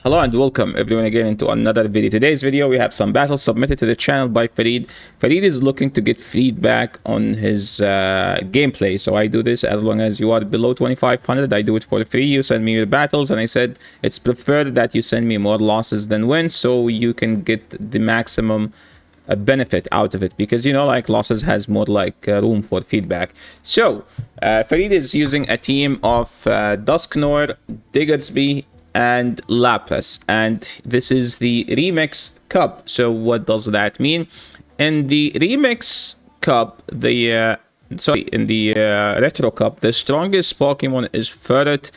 Hello and welcome everyone again into another video. Today's video we have some battles submitted to the channel by Farid. Farid is looking to get feedback on his gameplay. So I do this as long as you are below 2500. I do it for free. You send me your battles and I said it's preferred that you send me more losses than wins so you can get the maximum benefit out of it, because you know, like, losses has more like room for feedback. So Farid is using a team of Dusknoir, Diggersby and Lapras, and this is the Remix Cup. So what does that mean? In the Remix Cup, in the Retro Cup, the strongest Pokemon is Ferret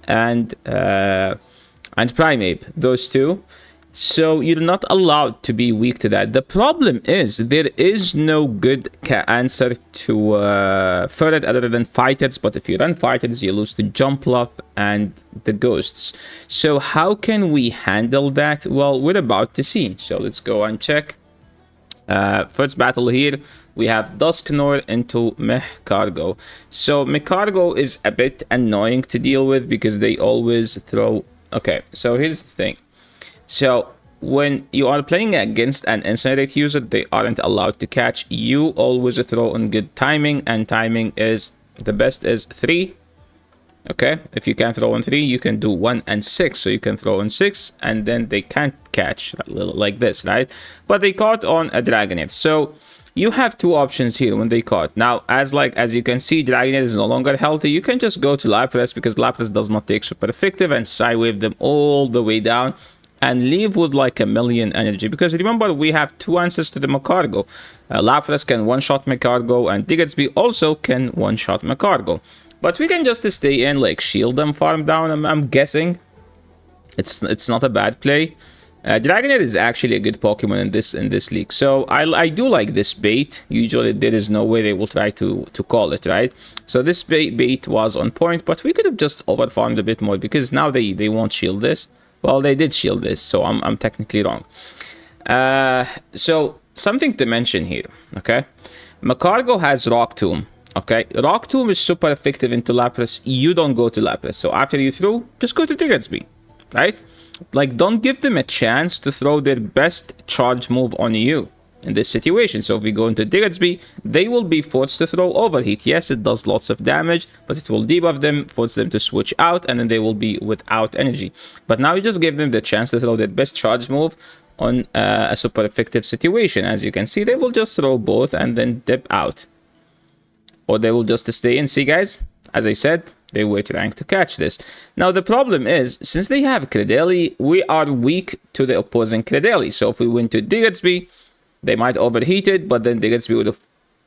and Primeape, those two. So you're not allowed to be weak to that. The problem is there is no good answer to Ferret other than Fighters, but if you run Fighters, you lose to Jumpluff and the Ghosts. So how can we handle that? Well, we're about to see. So let's go and check. First battle here, we have Dusknoir into Mehcargo. So Mehcargo is a bit annoying to deal with because they always throw... Okay, so here's the thing. So when you are playing against an Incinerate user, they aren't allowed to catch. You always throw on good timing, and timing is the best is 3. Okay, if you can throw on 3, you can do 1 and 6. So you can throw on 6 and then they can't catch, a little like this, right? But they caught on a Dragonite. So you have two options here when they caught. Now, as you can see, Dragonite is no longer healthy. You can just go to Lapras because Lapras does not take super effective and Psywave them all the way down and leave with like 1,000,000 energy. Because remember, we have two answers to the Mehcargo. Lapras can one-shot Mehcargo, and Diggersby also can one-shot Mehcargo. But we can just stay in, like, shield them, farm down. I'm guessing it's not a bad play. Dragonite is actually a good Pokemon in this league. So I do like this bait. Usually there is no way they will try to call it, right? So this bait was on point, but we could have just overfarmed a bit more because now they won't shield this. Well, they did shield this, so I'm technically wrong. So something to mention here, okay? Mehcargo has Rock Tomb, okay? Rock Tomb is super effective into Lapras. You don't go to Lapras. So after you throw, just go to Diggersby, right? Like, don't give them a chance to throw their best charge move on you in this situation. So if we go into Diggersby, they will be forced to throw Overheat. Yes, it does lots of damage, but it will debuff them, force them to switch out, and then they will be without energy. But now you just give them the chance to throw their best charge move on a super effective situation. As you can see, they will just throw both and then dip out. Or they will just stay in. See, guys, as I said, they were trying to catch this. Now, the problem is, since they have Credeli, we are weak to the opposing Credeli. So if we went to Diggersby, they might overheat it, but then Diggersby would have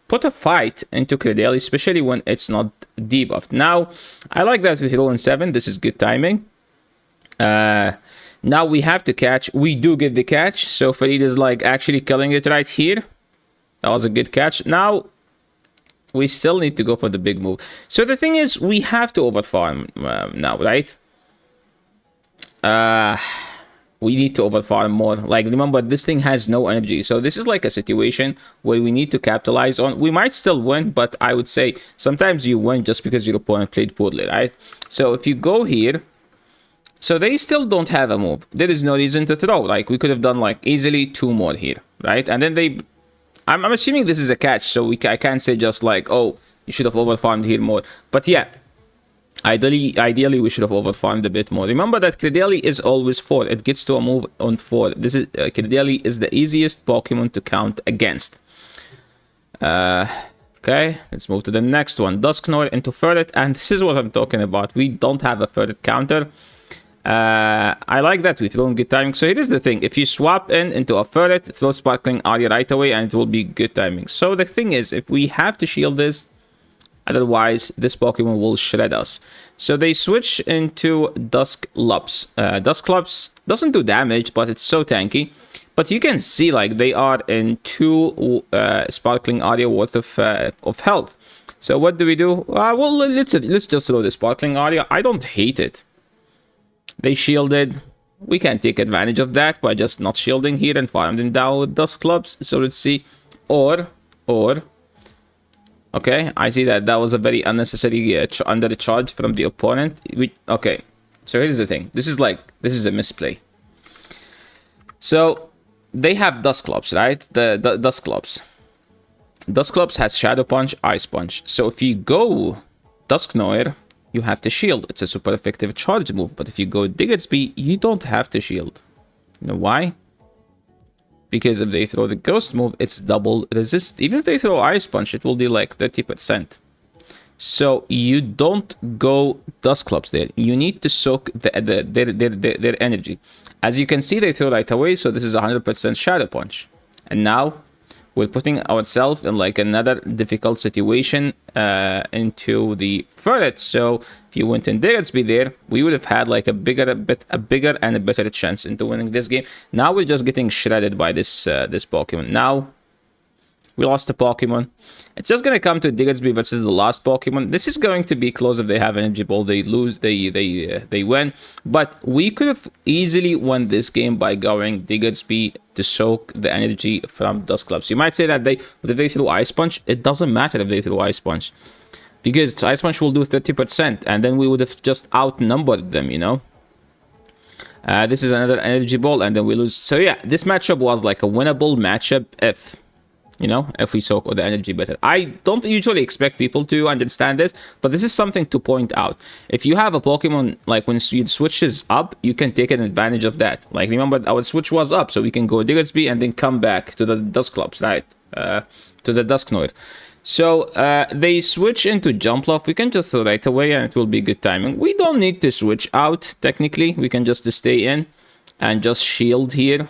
put a fight into Credeli, especially when it's not debuffed. Now, I like that with roll 7. This is good timing. Now we have to catch. We do get the catch. So Farid is like actually killing it right here. That was a good catch. Now, we still need to go for the big move. So the thing is, we have to overfarm now, right? We need to overfarm more. Like, remember, this thing has no energy. So this is like a situation where we need to capitalize on. We might still win, but I would say sometimes you win just because your opponent played poorly, right? So if you go here, so they still don't have a move. There is no reason to throw. Like, we could have done like easily 2 more here, right? And then they... I'm assuming this is a catch, so I can't say just like, oh, you should have overfarmed here more. But yeah. Ideally, we should have overfarmed a bit more. Remember that Credeli is always 4. It gets to a move on 4. This is Credeli is the easiest Pokemon to count against. Okay, let's move to the next one. Dusknoir into Ferret, and this is what I'm talking about. We don't have a Ferret counter. I like that we throw in good timing. So here is the thing. If you swap into a Ferret, throw Sparkling Aria right away, and it will be good timing. So the thing is, if we have to shield this, otherwise, this Pokemon will shred us. So they switch into Dusclops. Dusclops doesn't do damage, but it's so tanky. But you can see, like, they are in 2 Sparkling Aria worth of health. So what do we do? Well, let's just throw the Sparkling Aria. I don't hate it. They shielded. We can take advantage of that by just not shielding here and farm them down with Dusclops. So let's see. Or Okay, I see that was a very unnecessary under charge from the opponent. Okay, so here's the thing. This is like This is a misplay. So they have Dusclops, right? The Dusclops. Dusclops has Shadow Punch, Ice Punch. So if you go Dusknoir, you have to shield. It's a super effective charge move. But if you go Diggersby, you don't have to shield. You know why? Because if they throw the Ghost move, it's double resist. Even if they throw Ice Punch, it will do like 30%. So you don't go Dusclops there. You need to soak their energy. As you can see, they throw right away. So this is 100% Shadow Punch. And now we're putting ourselves in like another difficult situation into the Ferret. So if you went in Diggersby there, we would have had like a bigger and a better chance into winning this game. Now we're just getting shredded by this Pokemon. Now we lost a Pokemon. It's just gonna come to Diggersby versus the last Pokemon. This is going to be close. If they have Energy Ball, they lose. They win. But we could have easily won this game by going Diggersby to soak the energy from Dusclops. You might say that if they threw Ice Punch, it doesn't matter if they threw Ice Punch, because Ice Punch will do 30%, and then we would have just outnumbered them. You know. This is another Energy Ball, and then we lose. So yeah, this matchup was like a winnable matchup if we soak the energy better. I don't usually expect people to understand this, but this is something to point out. If you have a Pokemon, like when it switches up, you can take an advantage of that. Like, remember, our switch was up, so we can go Diggersby and then come back to the Dusclops, right? To the Dusknoir. So they switch into Jumpluff. We can just throw right away, and it will be good timing. We don't need to switch out, technically. We can just stay in and just shield here.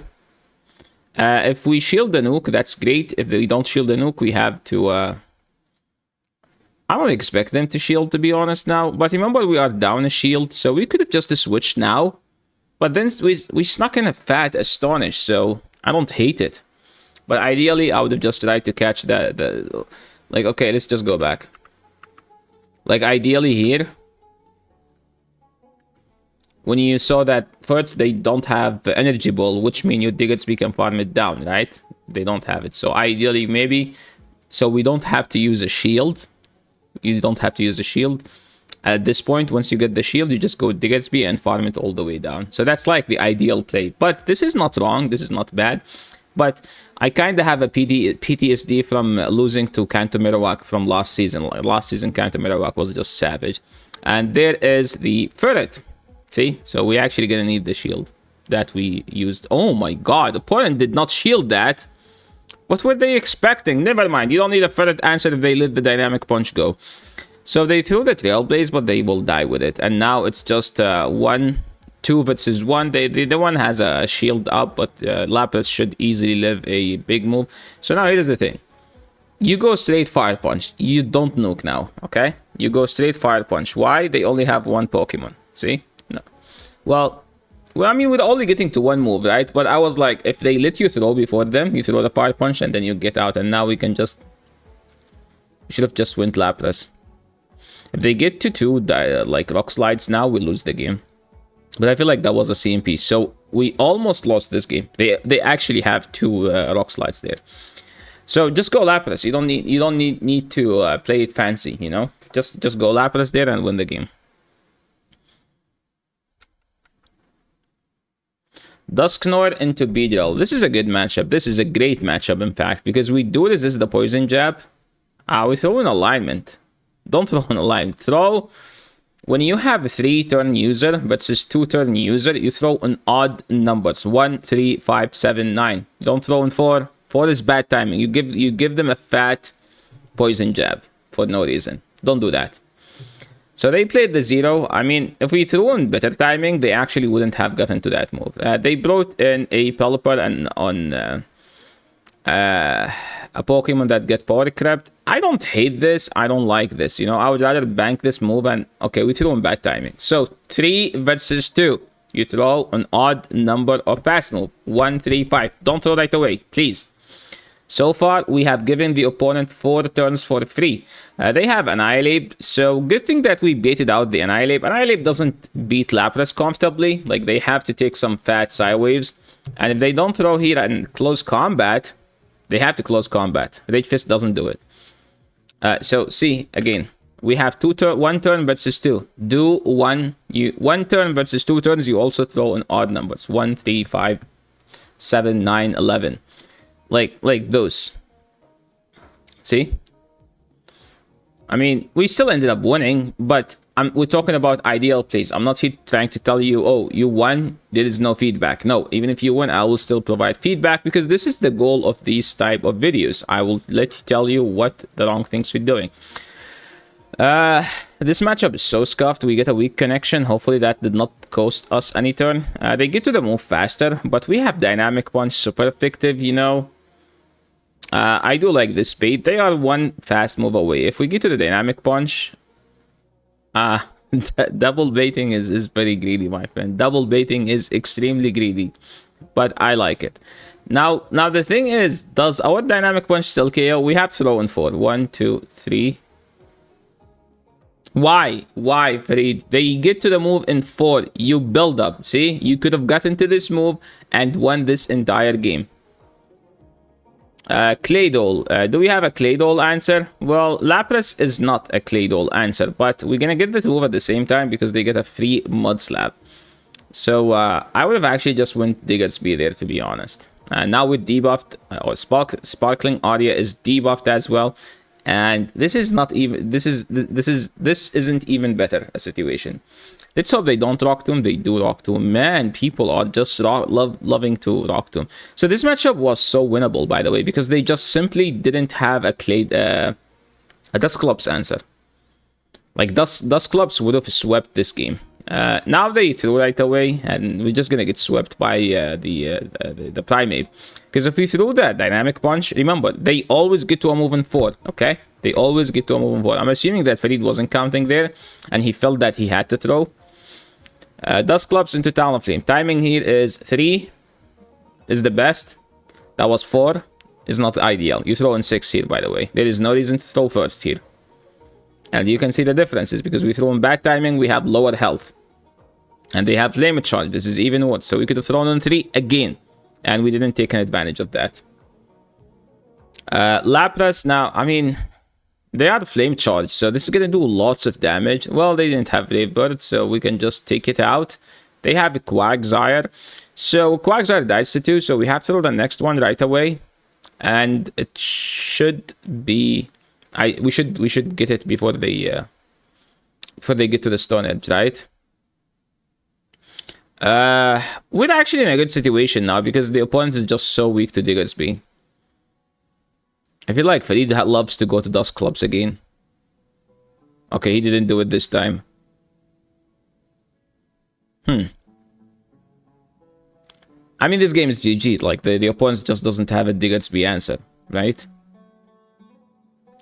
If we shield the Nuke, that's great. If we don't shield the Nuke, we have to... I don't expect them to shield, to be honest, now. But remember, we are down a shield, so we could have just switched now. But then we snuck in a fat Astonish, so I don't hate it. But ideally, I would have just tried to catch the... Like, okay, let's just go back. Like, ideally here... When you saw that first they don't have the Energy Ball, which means your Diggersby can farm it down, right? They don't have it. So ideally, maybe... So we don't have to use a shield. You don't have to use a shield. At this point, once you get the shield, you just go Diggersby and farm it all the way down. So that's like the ideal play. But this is not wrong. This is not bad. But I kind of have a PTSD from losing to Kanto Marowak from last season. Last season, Kanto Marowak was just savage. And there is the Ferret. See, so we actually gonna need the shield that we used. Oh my god, the opponent did not shield that. What were they expecting? Never mind, you don't need a Ferret answer if they let the Dynamic Punch go. So they threw the Trailblaze, but they will die with it. And now it's just 2 versus 1. The one has a shield up, but Lapras should easily live a big move. So now here's the thing. You go straight Fire Punch. You don't nuke now, okay? You go straight Fire Punch. Why? They only have one Pokemon. See? No. Well, I mean, we're only getting to one move, right? But I was like, if they let you throw before them, you throw the Fire Punch and then you get out. And now we can just... We should have just went Lapras. If they get to 2, like, Rock Slides now, we lose the game. But I feel like that was a CMP. So we almost lost this game. They actually have 2 Rock Slides there. So just go Lapras. You don't need to play it fancy, you know? Just go Lapras there and win the game. Dusknoir into Beedrill. This is a good matchup. This is a great matchup, in fact, because we do resist the Poison Jab. We throw in Alignment. Don't throw in Alignment. Throw... When you have a 3-turn user versus 2-turn user, you throw in odd numbers. 1, 3, 5, 7, 9. You don't throw in 4. 4 is bad timing. You give them a fat Poison Jab for no reason. Don't do that. So they played the 0. I mean, if we threw in better timing, they actually wouldn't have gotten to that move. They brought in a Pelipper and on a Pokemon that get Power Crept. I don't hate this. I don't like this. You know, I would rather bank this move and... Okay, we threw in bad timing. So 3 versus 2. You throw an odd number of fast move. 1, 3, 5. Don't throw right away, please. So far, we have given the opponent 4 turns for free. They have Annihilate, so good thing that we baited out the Annihilate. Annihilate doesn't beat Lapras comfortably. Like, they have to take some fat side waves. And if they don't throw here and close combat, they have to close combat. Rage Fist doesn't do it. So, see, again, We have one turn versus 2. Do one. One turn versus 2 turns. You also throw in odd numbers. 1, 3, 5, 7, 9, 11. Like those. See? I mean, we still ended up winning, but we're talking about ideal plays. I'm not here trying to tell you, oh, you won, there is no feedback. No, even if you win, I will still provide feedback, because this is the goal of these type of videos. I will tell you what the wrong things we're doing. This matchup is so scuffed. We get a weak connection. Hopefully that did not cost us any turn. They get to the move faster, but we have dynamic punch, super effective, you know. I do like this bait. They are one fast move away. If we get to the dynamic punch, double baiting is pretty greedy, my friend. Double baiting is extremely greedy, but I like it. Now the thing is, does our dynamic punch still KO? We have throw in 4. 1, 2, 3. Why, Farid? They get to the move in 4. You build up. See, you could have gotten to this move and won this entire game. Claydol. Do we have a Claydol answer? Well, Lapras is not a Claydol answer, but we're gonna get the move at the same time because they get a free Mud Slap. So I would have actually just went Diggersby there, to be honest. Now with debuffed, or Sparkling Aria is debuffed as well, and this is not even. This isn't even better a situation. Let's hope they don't Rock Tomb. They do Rock Tomb. Man, people are just loving to Rock Tomb. So this matchup was so winnable, by the way, because they just simply didn't have a Dusclops answer. Like, Dusclops would have swept this game. Now they threw right away, and we're just gonna get swept by the Primeape. Because if we threw that Dynamic Punch, remember, they always get to a move in 4, okay? They always get to a move in 4. I'm assuming that Farid wasn't counting there, and he felt that he had to throw. Dusclops into Talonflame. Timing here is 3 is the best. That was 4. Is not ideal. You throw in 6 here, by the way. There is no reason to throw first here. And you can see the differences, because we throw in bad timing, we have lower health. And they have Flame Charge. This is even worse. So we could have thrown in 3 again. And we didn't take an advantage of that. Lapras, now, I mean, they are Flame Charge, so this is going to do lots of damage. Well, they didn't have Brave Bird, so we can just take it out. They have a Quagsire. So Quagsire dies to 2, so we have to throw the next one right away. And it should be... we should get it before they get to the Stone Edge, right? We're actually in a good situation now because the opponent is just so weak to Diggersby. I feel like Farid loves to go to Dusclops again. Okay, he didn't do it this time. I mean, this game is GG. Like, the opponent just doesn't have a Diggersby answer, right?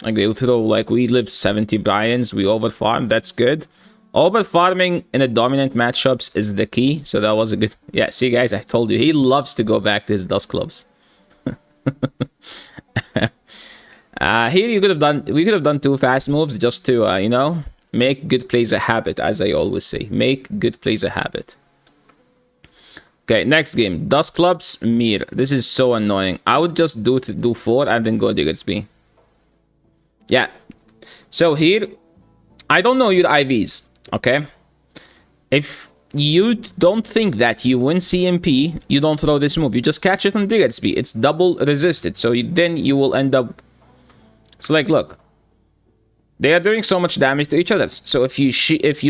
Like, they will throw, like, we live 70 Bryans, we overfarm, that's good. Overfarming in a dominant matchups is the key, so that was a good... Yeah, see, guys, I told you, he loves to go back to his Dusclops. Here we could have done 2 fast moves just to, you know, make good plays a habit, as I always say. Make good plays a habit. Okay, next game. Dusclops, Mir. This is so annoying. I would just do 4 and then go Diggersby. Yeah. So here, I don't know your IVs, okay? If you don't think that you win CMP, you don't throw this move. You just catch it on Diggersby. It's double resisted, so then you will end up... So, like, look. They are doing so much damage to each other. So if you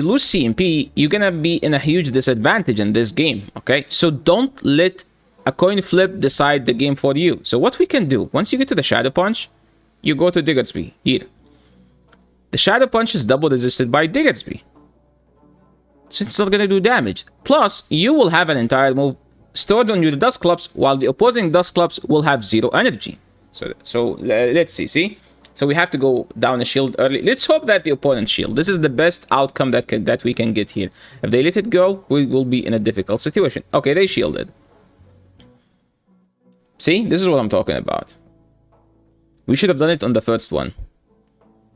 lose CMP, you're gonna be in a huge disadvantage in this game, okay? So don't let a coin flip decide the game for you. So what we can do, once you get to the Shadow Punch, you go to Diggersby, here. The Shadow Punch is double resisted by Diggersby. So it's not gonna do damage. Plus, you will have an entire move stored on your Dusclops, while the opposing Dusclops will have 0 energy. So let's see? So we have to go down a shield early. Let's hope that the opponent shield. This is the best outcome that we can get here. If they let it go, we will be in a difficult situation. Okay, they shielded. See? This is what I'm talking about. We should have done it on the first one.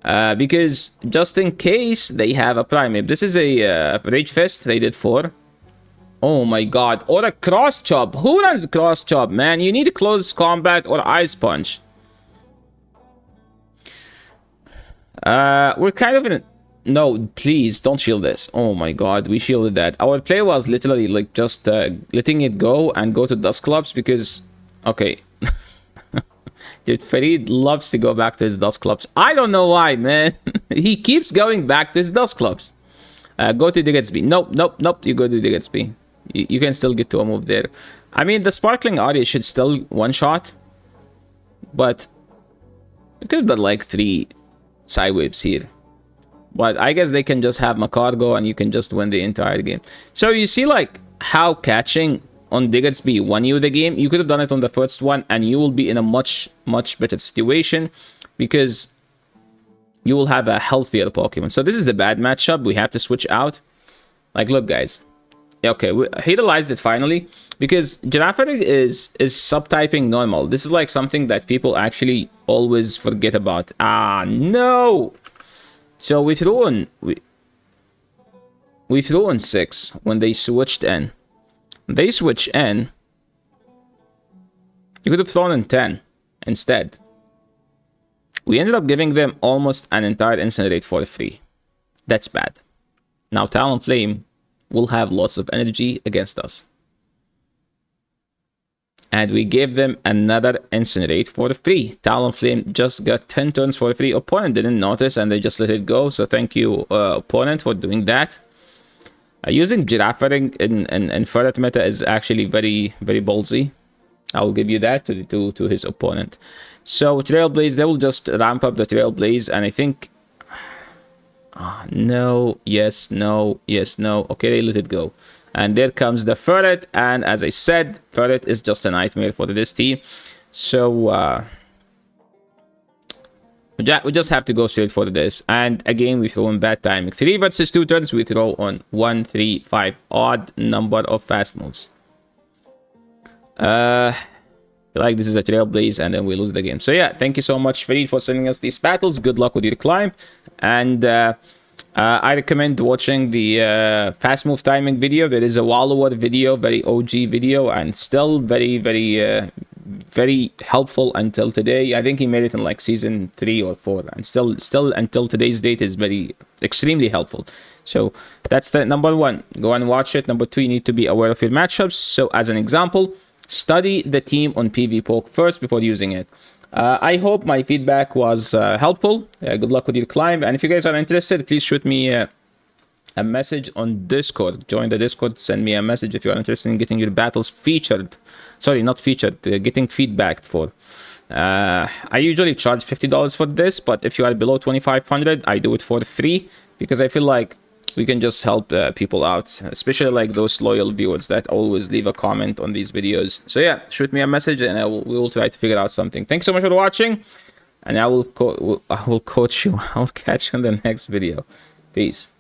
Because just in case they have a Primeape. This is a Rage Fist. They did 4. Oh my god. Or a Cross Chop. Who runs Cross Chop, man? You need Close Combat or Ice Punch. We're kind of in... No, please, don't shield this. Oh my god, we shielded that. Our play was literally like just letting it go and go to Dust Clubs because... Okay. Dude, Farid loves to go back to his Dust Clubs. I don't know why, man. He keeps going back to his Dust Clubs. Go to Digetsby. Nope, nope, nope. You go to Digetsby. You can still get to a move there. I mean, the Sparkling Audio should still one-shot. But... we could have done like 3 side waves here. But I guess they can just have Macargo and you can just win the entire game. So you see like how catching on Diggersby won you the game. You could have done it on the first one and you will be in a much better situation because you will have a healthier Pokemon. So this is a bad matchup. We have to switch out. Like, look guys. Okay, he realized it finally because Girafarig is subtyping normal. This is like something that people actually always forget about. Ah, no! So we threw in 6 when they switched in. They switched in. You could have thrown in 10 instead. We ended up giving them almost an entire Incinerate for free. That's bad. Now Talonflame will have lots of energy against us. And we gave them another Incinerate for free. Talonflame just got 10 turns for free. Opponent didn't notice and they just let it go. So thank you, opponent, for doing that. Using Girafarig in Ferret meta is actually very ballsy. I'll give you that to his opponent. So Trailblaze, they will just ramp up the Trailblaze. And I think... no, yes, no, yes, no. Okay, they let it go. And there comes the Ferret. And as I said, Ferret is just a nightmare for this team. So we just have to go straight for this. And again, we throw in bad timing. 3 versus 2 turns, we throw on 1, 3, 5. Odd number of fast moves. Like this is a Trailblaze and then we lose the game. So yeah, thank you so much, Farid, for sending us these battles. Good luck with your climb. And I recommend watching the fast move timing video. There is a Wallower video, very OG video, and still very helpful until today. I think he made it in like season 3 or 4, and still until today's date is extremely helpful. So that's the number 1. Go and watch it. Number 2, you need to be aware of your matchups. So as an example, study the team on PvPoke first before using it. I hope my feedback was helpful. Good luck with your climb. And if you guys are interested, please shoot me a message on Discord. Join the Discord. Send me a message if you are interested in getting your battles featured. Sorry, not featured. Getting feedback for. I usually charge $50 for this, but if you are below 2,500, I do it for free because I feel like we can just help people out, especially like those loyal viewers that always leave a comment on these videos. So yeah, shoot me a message and we will try to figure out something. Thanks so much for watching, and I will coach you. I'll catch you in the next video. Peace.